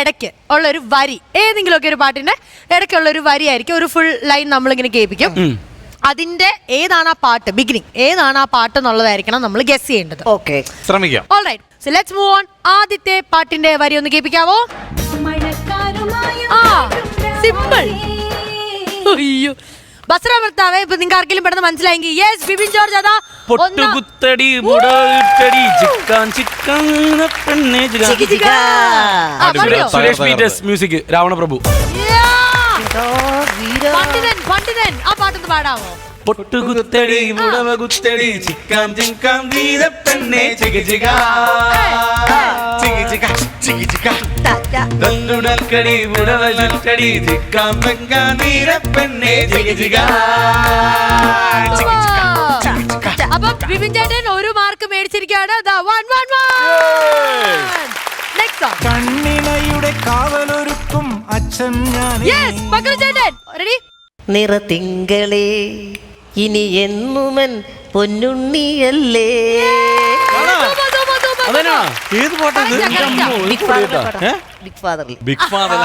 ഇടയ്ക്ക് ഉള്ള ഒരു വരി, ഏതെങ്കിലും ഒക്കെ ഒരു പാട്ടിന്റെ ഇടയ്ക്കുള്ള ഒരു വരി ആയിരിക്കും, ഒരു ഫുൾ ലൈൻ നമ്മളിങ്ങനെ കേൾപ്പിക്കും. അതിന്റെ ഏതാണ് ആ പാട്ട്, ബിഗിനിങ് ഏതാണ് ആ പാട്ട് എന്നുള്ളതായിരിക്കണം നമ്മൾ ഗസ് ചെയ്യേണ്ടത്. ഓക്കെ, ശ്രമിക്കാം. Alright, so let's move on. ആദ്യത്തെ പാട്ടിന്റെ വരി ഒന്ന് കേൾപ്പിക്കാവോ? സിമ്പിൾ. അയ്യോ ബസ്ര ഭർത്താവേ, ഇപ്പൊ നിങ്ങൾക്ക് ആർക്കെങ്കിലും പെട്ടെന്ന് മനസ്സിലായെങ്കിൽ യെസ് ബിബിൻ ജോർജ്. അതാ പൊട്ടുകുത്തടി മുടകുത്തടി ചിക്കാൻ ചിക്കാൻ പെണ്ണേ സുരേഷ് പീറ്റേഴ്സ് മ്യൂസിക്, രാവണപ്രഭു. പണ്ഡിതൻ ആ പാട്ടൊന്ന് പാടാമോ? പൊട്ടുകുത്തടി മുടകുത്തടി ചിക്കാൻ ചിക്കാൻ വീര പെണ്ണേ ചിക ചിക ചിക ചിക ചിക ചിക ദണ്ടുടൽക്കടി മുടവലുക്കടി ചിക്കാൻ പെങ്കാ വീര പെണ്ണേ ചിക ചിക. അപ്പൊ ബിബിൻ ചേട്ടൻ ഒരു മാർക്ക് മേടിച്ചിരിക്കുകയാണ്. കണ്ണിനയുടെ കാവലൊരുക്കും അച്ഛൻ ഞാൻ. റെഡി? നിറതിങ്കളേ ഇനി എന്നുമൻ പൊന്നുണ്ണിയല്ലേ. ഏത് പാട്ടത്? Big father. Big father.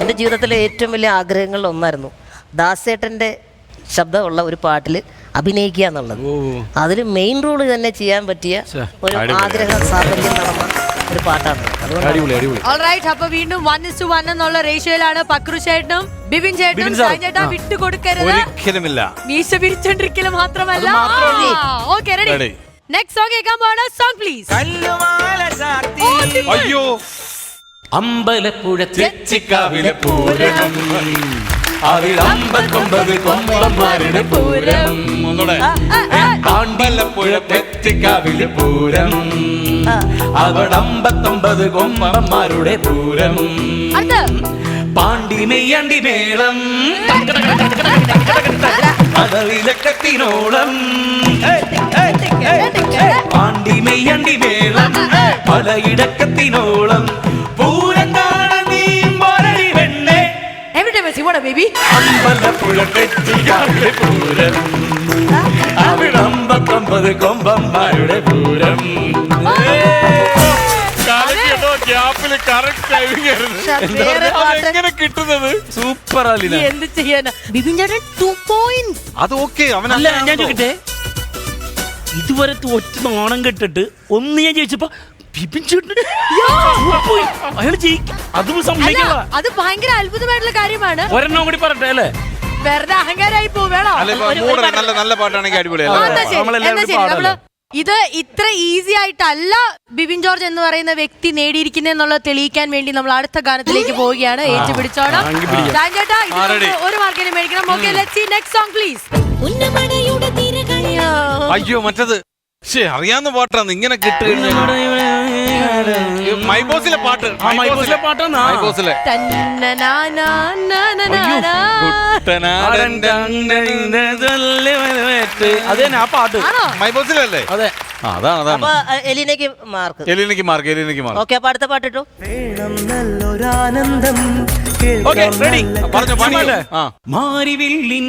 എൻ്റെ ജീവിതത്തിലെ ഏറ്റവും വലിയ ആഗ്രഹങ്ങളിൽ ഒന്നായിരുന്നു ദാസേട്ടൻ്റെ ശബ്ദമുള്ള ഒരു പാട്ടിൽ അഭിനയിക്കുക എന്നുള്ളത്. അതിൽ മെയിൻ റോള് തന്നെ ചെയ്യാൻ പറ്റിയ ഒരു ആഗ്രഹ സാഫല്യം നടന്ന ഒരു പാട്ടാണ്. അപ്പൊ വീണ്ടും 1:1 എന്നുള്ള റേഷ്യോയിലാണ് പക്രു ചേട്ടനും ബിബിൻ ചേട്ടനും. ചേട്ടാ വിട്ടുകൊടുക്കരുത്, മീശ പിരിച്ചോണ്ടിരിക്കല് മാത്രമല്ല. Okay, ready? നെക്സ്റ്റ് സോങ് കേൾക്കാൻ പോവാണ്. Song please. അയ്യോ അമ്പലപ്പുഴ തെച്ചിക്കാവിലെ പൂരം, അതിലമ്പത്തൊമ്പത് കൊമ്പന്മാരുടെ പൂരം. അമ്പലപ്പുഴ തെച്ചിക്കാവിലെ പൂരം, അവിടെ 59 കൊമ്പന്മാരുടെ പൂരം. പാണ്ടി മെയ്യണ്ടി മേളം അതവിലക്കത്തിനോളം, പാണ്ടി മെയ്യണ്ടി മേളം പലയിടക്കത്തിനോളം പൂരം കാണാൻ നീയും പോരടി വെണ്ണേ. അമ്പലപ്പുഴ തെച്ചിക്കാവിലെ പൂരം, അവിടെ 59 കൊമ്പന്മാരുടെ പൂരം. കിട്ടുന്നത് സൂപ്പർ അല്ല. എന്ത് ചെയ്യാനാ ബിബിൻ ചേട്ടൻ 2 points. അത് ഓക്കെ. അവനല്ല ഞാൻ ചോദിക്കട്ടെ, ഇതുവരെ ഒറ്റ നാണം കെട്ടിട്ട് ഒന്ന് ഞാൻ ജയിച്ചപ്പോ അയാൾ ജയിക്കും. അതും സമ്മതിക്കില്ല. അത് ഭയങ്കര അത്ഭുതമായിട്ടുള്ള കാര്യമാണ്. ഒരെണ്ണം കൂടി പറട്ടെ അല്ലേ, വെറുതെ അഹങ്കാരായി പോവേണോ? നല്ല പാട്ടാണെങ്കിൽ അടിപൊളിയല്ല. ഇത് ഇത്ര ഈസി ആയിട്ടല്ല ബിബിൻ ജോർജ് എന്ന് പറയുന്ന വ്യക്തി നേടിയിരിക്കുന്നെന്നുള്ളത് തെളിയിക്കാൻ വേണ്ടി നമ്മൾ അടുത്ത ഗാനത്തിലേക്ക് പോവുകയാണ്. ഏറ്റുപിടിച്ചോണം ചേട്ടാ, ഒരു മാർക്കിന് മേടിക്കണം. Okay, let's see next song please. അയ്യോ മറ്റത് അറിയാവുന്ന പാട്ടാണ്. ഇങ്ങനെ കിട്ടുകഴിഞ്ഞ മൈബോസിലെ പാട്ട്. മൈബോസിലെ പാട്ടാണ്. മൈബോസിലെ അതെ ആ പാട്ട് മൈബോസിലല്ലേ? അതെ, അതാണ്. എലീനയ്ക്ക് മാർക്ക്. എലീനയ്ക്ക് മാർക്ക്. ഓക്കെ, അപ്പൊ അടുത്ത പാട്ടിട്ടു. മാരിവില്ലിൻ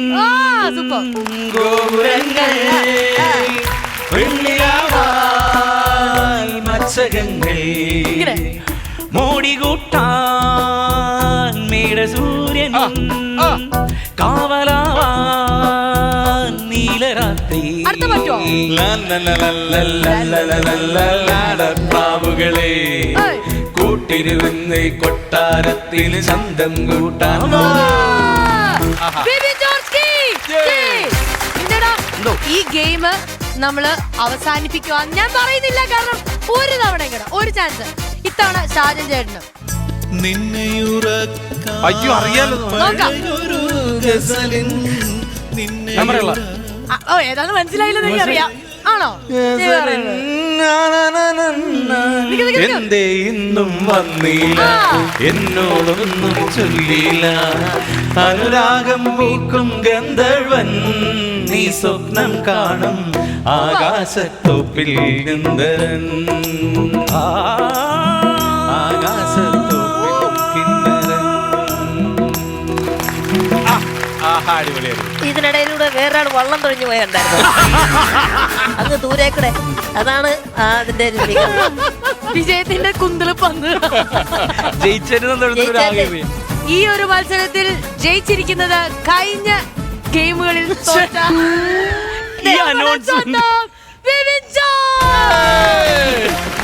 മത്സരങ്ങൾ മോടികൂട്ടാൻ മേട സൂര്യൻ കാവലാവാൻ നീലരാത്രി പ്രാവുകളെ കൂട്ടിരുന്ന് കൊട്ടാരത്തിന് ചന്തം കൂട്ടാൻ. ഈ ഗെയിം നമ്മള് അവസാനിപ്പിക്കുക ഞാൻ പറയുന്നില്ല, കാരണം ഒരു തവണ ഒരു ചാൻസ് ഇത്തവണ ഷാജൻ ചേട്ടന്. അയ്യോ അറിയാലോ. ഏതാന്ന് മനസ്സിലായില്ലെന്ന് എനിക്കറിയാം. ആണോ? എന്തേ ഇന്നും വന്നില്ല, എന്നോടൊന്നും ചൊല്ലില്ല, അനുരാഗം പൂക്കും ഗന്ധർവൻ നീ സ്വപ്നം കാണും ആകാശത്തോപ്പിൽ ഗന്ധരൻ. ആകാശത്തോപ്പിൽ കിന്നരൻ. ഇതിനിടയിലൂടെ വേറൊരാൾ വള്ളം തൊഴിഞ്ഞു പോയുണ്ടായിരുന്നു അങ്ങ് ദൂരേക്കൂടെ. അതാണ് അതിന്റെ ഒരു മികവ്. വിജയത്തിന്റെ കുന്തളിപ്പന്ന്. ഈ ഒരു മത്സരത്തിൽ ജയിച്ചിരിക്കുന്നത് കഴിഞ്ഞ ഗെയിമുകളിൽ തോറ്റ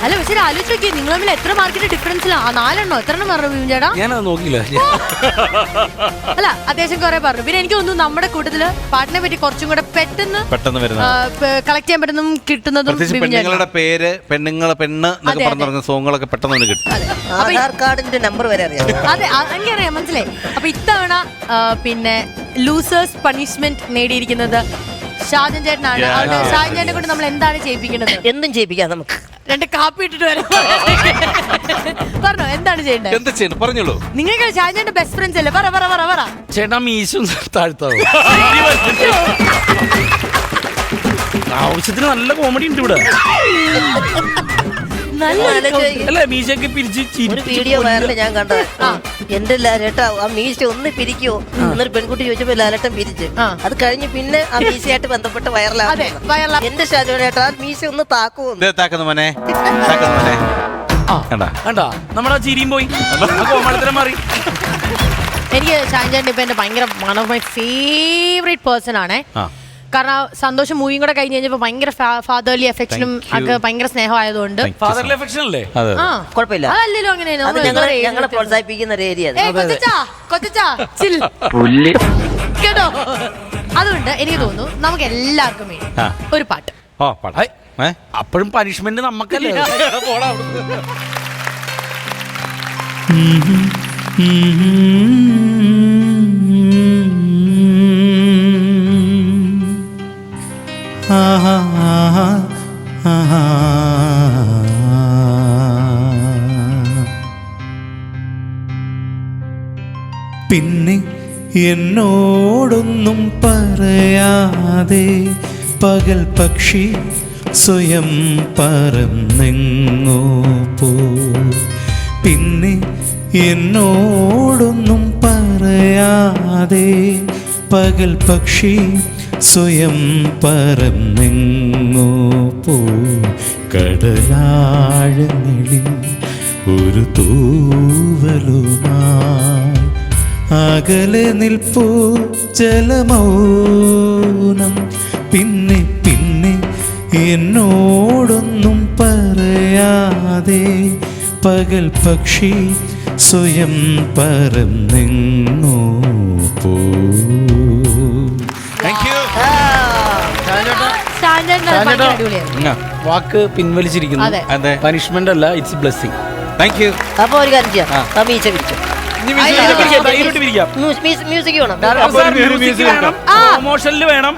അല്ല പക്ഷേ ആലോചിച്ച് നോക്കിയേ, നിങ്ങൾ തമ്മിൽ എത്ര മാർക്കിന്റെ ഡിഫറൻസിലാണ്? 4 എത്ര പറഞ്ഞു ബിബിൻ ചേട്ടാ? ഞാനത് നോക്കില്ല. അല്ല അത്യാവശ്യം കുറെ പറഞ്ഞു. പിന്നെ എനിക്ക് തോന്നുന്നു നമ്മുടെ കൂട്ടത്തില് പാട്ടിനെ പറ്റി കുറച്ചും കൂടെ പെട്ടെന്ന് കളക്ട് ചെയ്യാൻ പറ്റുന്നതും കിട്ടുന്നതും പെണ്ണുങ്ങളുടെ പേര്, പെണ്ണുങ്ങളെ പെണ്ണ് എന്നൊക്കെ പറഞ്ഞിറങ്ങുന്ന സോങ്ങുകളൊക്കെ പെട്ടെന്ന് കിട്ടും. ആധാർ കാർഡിന്റെ നമ്പർ വരെ അറിയാം. അതെ അങ്ങനെ അറിയാം, മനസ്സിലായി. അപ്പൊ ഇത്തവണ പിന്നെ ലൂസേഴ്സ് പണിഷ്മെന്റ് നേടിയിരിക്കുന്നത് ഷാജൻ ചേട്ടനാണ്. ഷാജൻ ചേട്ടനെ കൊണ്ട് നമ്മൾ എന്താണ് ചെയ്യിപ്പിക്കുന്നത്? എന്തും ചെയ്യിപ്പിക്കാം നമുക്ക്. 2 കാപ്പി ഇട്ടിട്ട് വരാം. പറഞ്ഞോ എന്താണ് ചെയ്യേണ്ടത്? എന്താ ചെയ്യണം പറഞ്ഞോളൂ. നിങ്ങൾക്ക് ഷാജൻ ചേട്ടന്റെ ബെസ്റ്റ് ഫ്രണ്ട്സ് അല്ലേ? പറ ചേട്ടാ മീശും താഴ്ത്താവോ? ആവശ്യത്തിന് നല്ല കോമഡി ഉണ്ട് ഇവിടെ. അല്ല മീശയൊക്കെ പിരിച്ച് ഒരു വീഡിയോ വൈറൽ ഞാൻ കണ്ടത്. എന്റെ ലാലേട്ടാ ആ മീശ ഒന്ന് പിരിക്കുവോ എന്നൊരു പെൺകുട്ടി ചോദിച്ചപ്പോ ലാലേട്ടൻ പിരിച്ച്. അത് കഴിഞ്ഞ് പിന്നെ ആ മീശയായിട്ട് ബന്ധപ്പെട്ട് വൈറലാകും. എന്റെ ഷാജോനേട്ടാ ആ മീശ ഒന്ന് താക്കുവോ? കണ്ടാ നമ്മുടെ ചിരിയും പോയി, കോമാളിത്തരം മാറി. എനിക്ക് ഷാജൻ ചേട്ടൻ ഇപ്പൊ എന്റെ ഭയങ്കര one of my favourite person ആണ്. കാരണം സന്തോഷം മൂവിയും കൂടെ കഴിഞ്ഞ് കഴിഞ്ഞപ്പോ ഭയങ്കര ഫാദർലി അഫെക്ഷനും ഒക്കെ ഭയങ്കര സ്നേഹമായതുകൊണ്ട്. ഫാദർലി അഫെക്ഷൻ അല്ലേ? കുഴപ്പമില്ല, അതല്ലല്ലോ അങ്ങനെയാണ് ഞങ്ങളെ പ്രോത്സാഹിപ്പിക്കുന്ന ഒരു ഏരിയ കേട്ടോ. അതുകൊണ്ട് എനിക്ക് തോന്നുന്നു നമുക്ക് എല്ലാവർക്കും വേണ്ടി ഒരു പാട്ട്. അപ്പോഴും പനിഷ്മെന്റ് നമ്മക്കല്ലേ? പിന്നെ എന്നോടൊന്നും പറയാതെ പകൽ പക്ഷി സ്വയം പറന്നെങ്ങോ പോ. പിന്നെ എന്നോടൊന്നും പറയാതെ പകൽ പക്ഷി സ്വയം പറന്നെങ്ങോ പോ. കടലാഴങ്ങളിൽ ഒരു തൂവലുമായി അകലെ നിൽപ്പൂ ജലമൗനം. പിന്നെ പിന്നെ എന്നോടൊന്നും പറയാതെ പകൽ പക്ഷി സ്വയം പറന്നെങ്ങോ പോ. വാക്ക് പിൻവലിച്ചിരിക്കുന്നു. പനിഷ്മെന്റ് അല്ല, ഇറ്റ്സ് ബ്ലെസ്സിങ്. അപ്പൊ ഒരു കാര്യം ചെയ്യാം, മീശ പിടിച്ചു മ്യൂസിക് വേണം, മ്യൂസിക് വേണം, പ്രൊമോഷനിൽ വേണം.